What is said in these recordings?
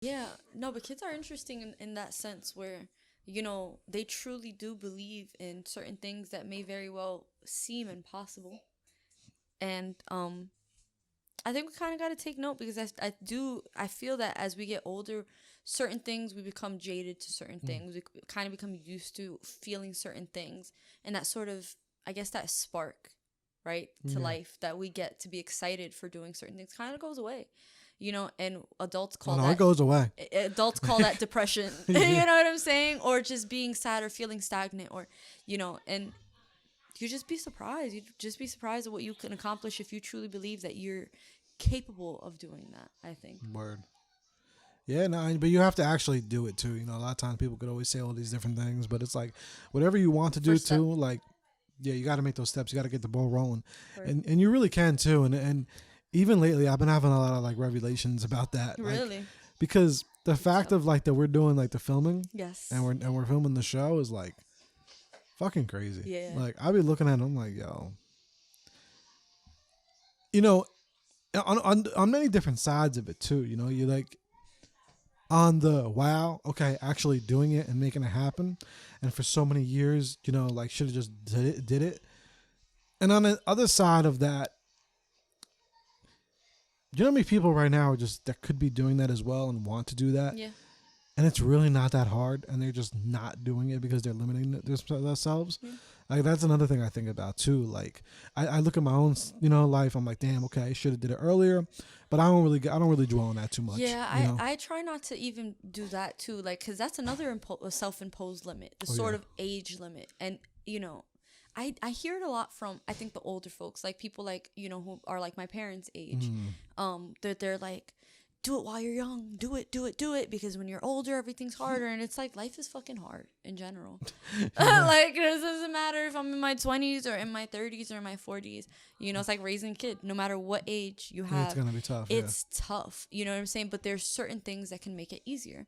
Yeah, no, but kids are interesting in that sense where, they truly do believe in certain things that may very well seem impossible. And I think we kind of got to take note because I feel that as we get older, certain things we become jaded to certain Mm. things. We kind of become used to feeling certain things, and that sort of, I guess, that spark, right, to Yeah. life that we get to be excited for doing certain things kind of goes away. And adults Oh call no, it that goes away. depression. You Yeah. know what I'm saying? Or just being sad or feeling stagnant, or and you just be surprised. You just be surprised at what you can accomplish if you truly believe that you're capable of doing that, I think. Word. Yeah, no, but you have to actually do it too. A lot of times people could always say all these different things, but it's like whatever you want to do First step. too. Like, yeah, you got to make those steps. You got to get the ball rolling, Right. and you really can too. And even lately, I've been having a lot of like revelations about that. Like, Really? because the fact So, of like that we're doing like the filming yes. and we're filming the show is like fucking crazy. Yeah. Like I be looking at it, I'm like, yo, you know, on many different sides of it too. You like on the wow, okay, actually doing it and making it happen, and for so many years, like should have just did it. And on the other side of that, you know how many people right now are just that could be doing that as well and want to do that, Yeah. and it's really not that hard, and they're just not doing it because they're limiting themselves. Yeah. Like that's another thing I think about too. Like I look at my own, life. I'm like, damn, okay, I should have did it earlier, but I don't really dwell on that too much. Yeah, I try not to even do that too, like, because that's another self-imposed limit, the Oh sort yeah. of age limit. And, I hear it a lot from, I think, the older folks, like people like, who are like my parents' age. They're like, do it while you're young, do it, do it, do it, because when you're older, everything's harder. And it's like, life is fucking hard in general. Like, it doesn't matter if I'm in my 20s or in my 30s or in my 40s. It's like raising a kid. No matter what age you It's have, gonna be tough. it's tough. You know what I'm saying? But there's certain things that can make it easier.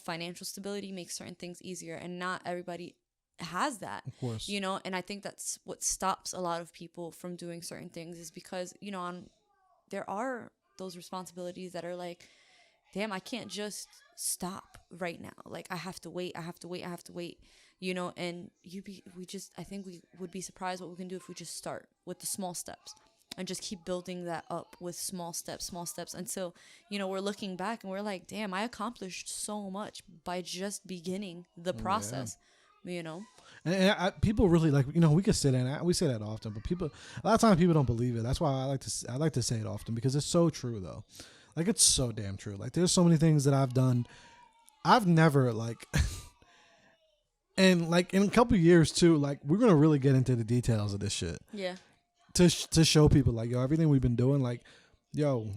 Financial stability makes certain things easier, and not everybody has that. Of course. And I think that's what stops a lot of people from doing certain things, is because, there are those responsibilities that are like, damn, I can't just stop right now. Like, I have to wait, I have to wait, I have to wait. And I think we would be surprised what we can do if we just start with the small steps and just keep building that up with small steps until, we're looking back and we're like, damn, I accomplished so much by just beginning the process, And people really like, we could sit and we say that often, but a lot of times people don't believe it. That's why I like to say it often, because it's so true though. Like it's so damn true. Like there's so many things that I've done. I've never like, and like in a couple of years too, like we're going to really get into the details of this shit Yeah. to show people like, yo, everything we've been doing, like, yo,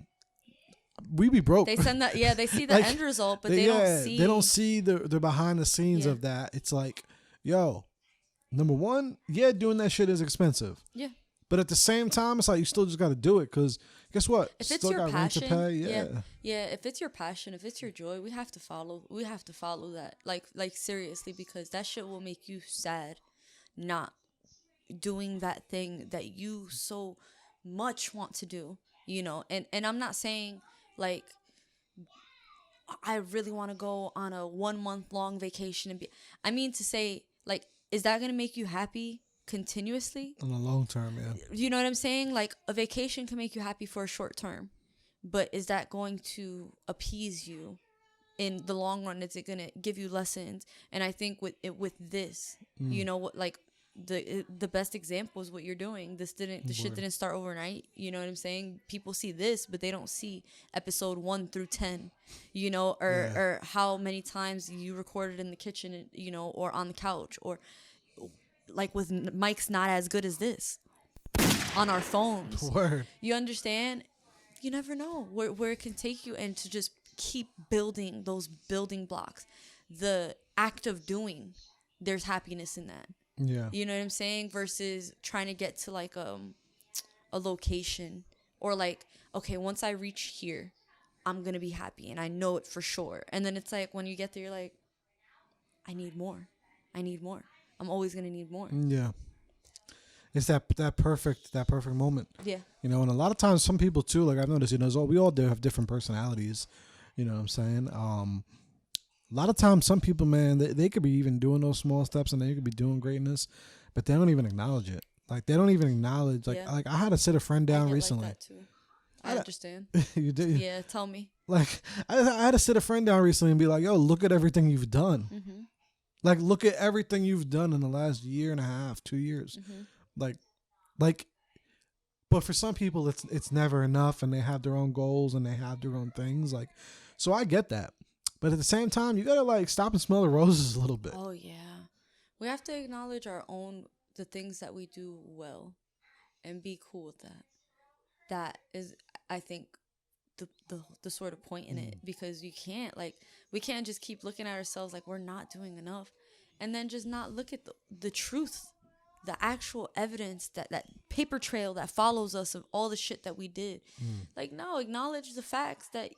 we be broke. They send that, yeah, they see the Like, end result, but they don't see the behind the scenes Yeah. of that. It's like, yo, number one, yeah, doing that shit is expensive. Yeah. But at the same time, it's like you still just got to do it, because guess what? If it's Still your got rent to passion, pay. yeah, if it's your passion, if it's your joy, we have to follow that. Like seriously, because that shit will make you sad not doing that thing that you so much want to do, and I'm not saying like I really want to go on a 1 month long vacation I mean to say, like, is that going to make you happy continuously? In the long term, yeah. You know what I'm saying? Like, a vacation can make you happy for a short term, but is that going to appease you in the long run? Is it going to give you lessons? And I think with this, what, like, the best example is what you're doing. The shit didn't start overnight. You know what I'm saying? People see this, but they don't see episode 1 through 10, or how many times you recorded in the kitchen, or on the couch, or like with mics not as good as this on our phones. Word. You understand? You never know where it can take you, and to just keep building those building blocks. The act of doing, there's happiness in that. Yeah. You know what I'm saying? Versus trying to get to like a location, or like, okay, once I reach here, I'm going to be happy and I know it for sure. And then it's like when you get there, you're like, I need more. I need more. I'm always going to need more. Yeah. It's that perfect moment. Yeah. And a lot of times some people too, like I've noticed, we all do have different personalities. You know what I'm saying? A lot of times, some people, man, they could be even doing those small steps, and they could be doing greatness, but they don't even acknowledge it. Like, they don't even acknowledge. Like, Yeah. like I had to sit a friend down I get recently. like that too. I understand. You did? Yeah, tell me. Like, I had to sit a friend down recently and be like, yo, look at everything you've done. Mm-hmm. Like, look at everything you've done in the last year and a half, 2 years. Mm-hmm. Like, but for some people, it's never enough, and they have their own goals and they have their own things. Like, so I get that. But at the same time, you gotta like stop and smell the roses a little bit. Oh yeah, we have to acknowledge the things that we do well, and be cool with that. That is, I think, the sort of point in it, because we can't just keep looking at ourselves like we're not doing enough, and then just not look at the truth, the actual evidence, that paper trail that follows us of all the shit that we did. Like, no, acknowledge the facts that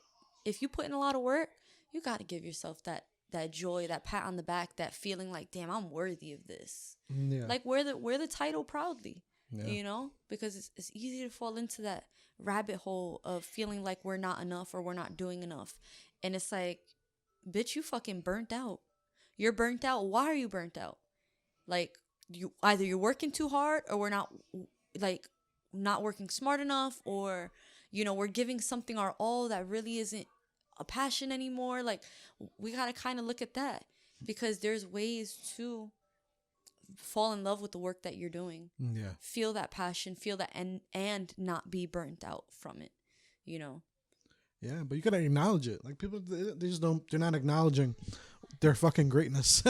if you put in a lot of work, you got to give yourself that joy, that pat on the back, that feeling like, damn, I'm worthy of this. Yeah. Like, wear the title proudly. Yeah. You know, because it's easy to fall into that rabbit hole of feeling like we're not enough or we're not doing enough. And it's like, bitch, you fucking burnt out. You're burnt out. Why are you burnt out? Like, you're working too hard, or we're not working smart enough, or, you know, we're giving something our all that really isn't a passion anymore. Like, we got to kind of look at that, because there's ways to fall in love with the work that you're doing. Yeah. Feel that passion, feel that, and not be burnt out from it, you know. Yeah, but you gotta acknowledge it. Like, people, they just don't. They're not acknowledging their fucking greatness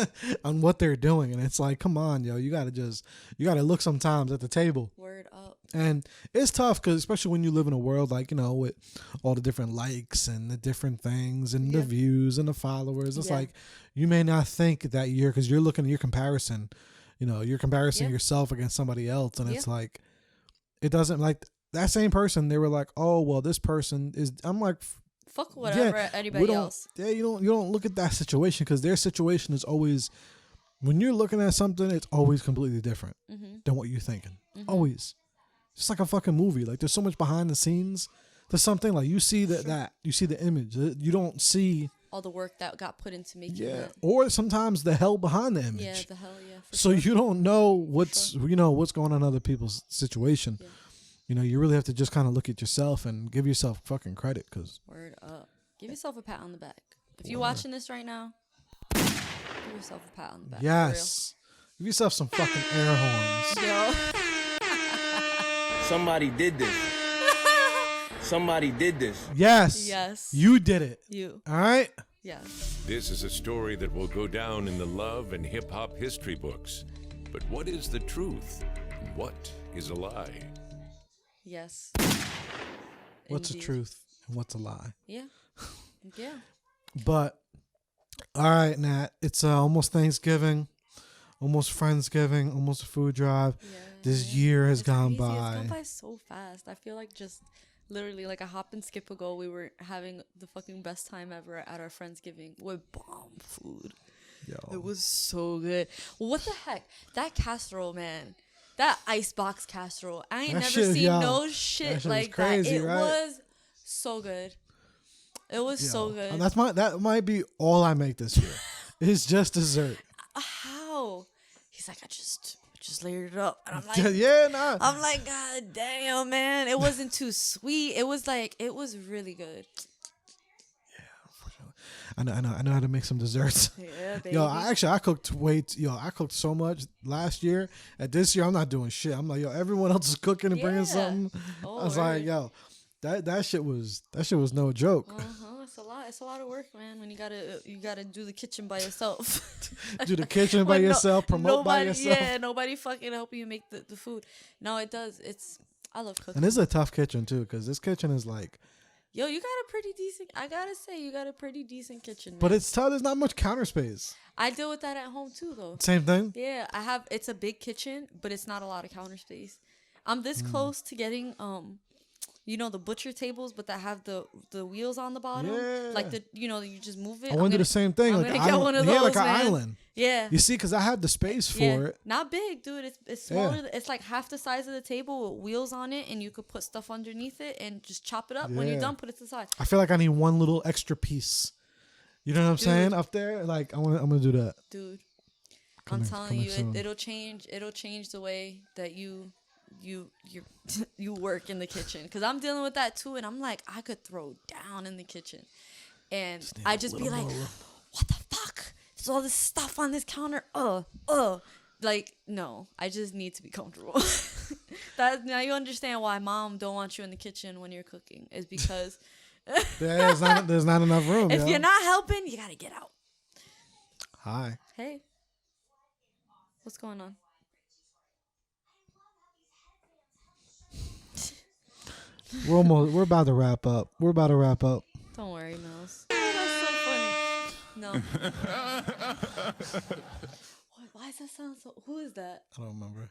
on what they're doing, and it's like, come on, yo, you gotta look sometimes at the table. Word up. And it's tough, because especially when you live in a world like, you know, with all the different likes and the different things and the views and the followers, it's like, you may not think that because you're looking at your comparison, you know, you're comparing yourself against somebody else, and it's like, it doesn't, like, that same person, they were like, oh, well, this person is, I'm like, fuck whatever anybody else. Yeah, you don't look at that situation, because their situation is always, when you're looking at something, it's always completely different than what you're thinking. Always. It's like a fucking movie. Like, there's so much behind the scenes to something. Like, you see you see the image. You don't see all the work that got put into making it. Or sometimes the hell behind the image. Yeah, the hell, yeah. So you don't know what's going on in other people's situation. Yeah. You know, you really have to just kind of look at yourself and give yourself fucking credit, because word up. Give yourself a pat on the back. If you're watching this right now, give yourself a pat on the back. Yes. Give yourself some fucking air horns. Yo. Somebody did this. Somebody did this. Yes. Yes. You did it. You. All right? Yes. This is a story that will go down in the love and hip-hop history books. But what is the truth? And what is a lie? Yes. What's the truth and what's a lie? Yeah. Yeah. But, all right, Nat, it's almost Thanksgiving, almost Friendsgiving, almost a food drive. Yeah. This year has gone crazy. by. It's gone by so fast. I feel like just literally like a hop and skip ago, we were having the fucking best time ever at our Friendsgiving with bomb food. Yo. It was so good. What the heck? That casserole, man. That icebox casserole. I ain't never seen no shit like crazy, that. It right? was so good. It was so good. That might be all I make this year. It's just dessert. How? He's like, I just layered it up. And I'm like, I'm like, God damn, man. It wasn't too sweet. It was really good. I know how to make some desserts. Yeah, baby. Yo, I cooked so much last year. At this year, I'm not doing shit. I'm like, yo, everyone else is cooking and bringing something. I was like, yo, that shit was no joke. It's a lot of work, man. When you gotta do the kitchen by yourself. Do the kitchen by yourself, promote by yourself. Yeah, nobody fucking helping you make the food. No, it does. I love cooking. And this is a tough kitchen too, because this kitchen is like, yo, you got a pretty decent. I gotta say, you got a pretty decent kitchen. Man. But it's tough. There's not much counter space. I deal with that at home too, though. Same thing. Yeah, I have. It's a big kitchen, but it's not a lot of counter space. I'm this close to getting you know, the butcher tables, but that have the wheels on the bottom. Yeah. Like you just move it. I want to do the same thing. I'm Like gonna get one of yeah, those, like an man. island. Yeah. You see, because I have the space for Yeah. it. Not big, dude. It's smaller. It's like half the size of the table with wheels on it, and you could put stuff underneath it and just chop it up. When you're Yeah. done, put it to the side. I feel like I need one little extra piece. You know what I'm saying? Up there, like I'm gonna do that. Dude, Coming- I'm telling coming you, soon. it'll change the way that you work in the kitchen. Because I'm dealing with that too, and I'm like, I could throw down in the kitchen, and I just be like, what the fuck? There's all this stuff on this counter. Like, no, I just need to be comfortable. Now you understand why mom don't want you in the kitchen when you're cooking, is because There's not enough room. if yo. you're not helping, you gotta get out. Hi. Hey, what's going on? We're about to wrap up. Don't worry, Mills. That's so funny. No. Why does that sound so? Who is that? I don't remember.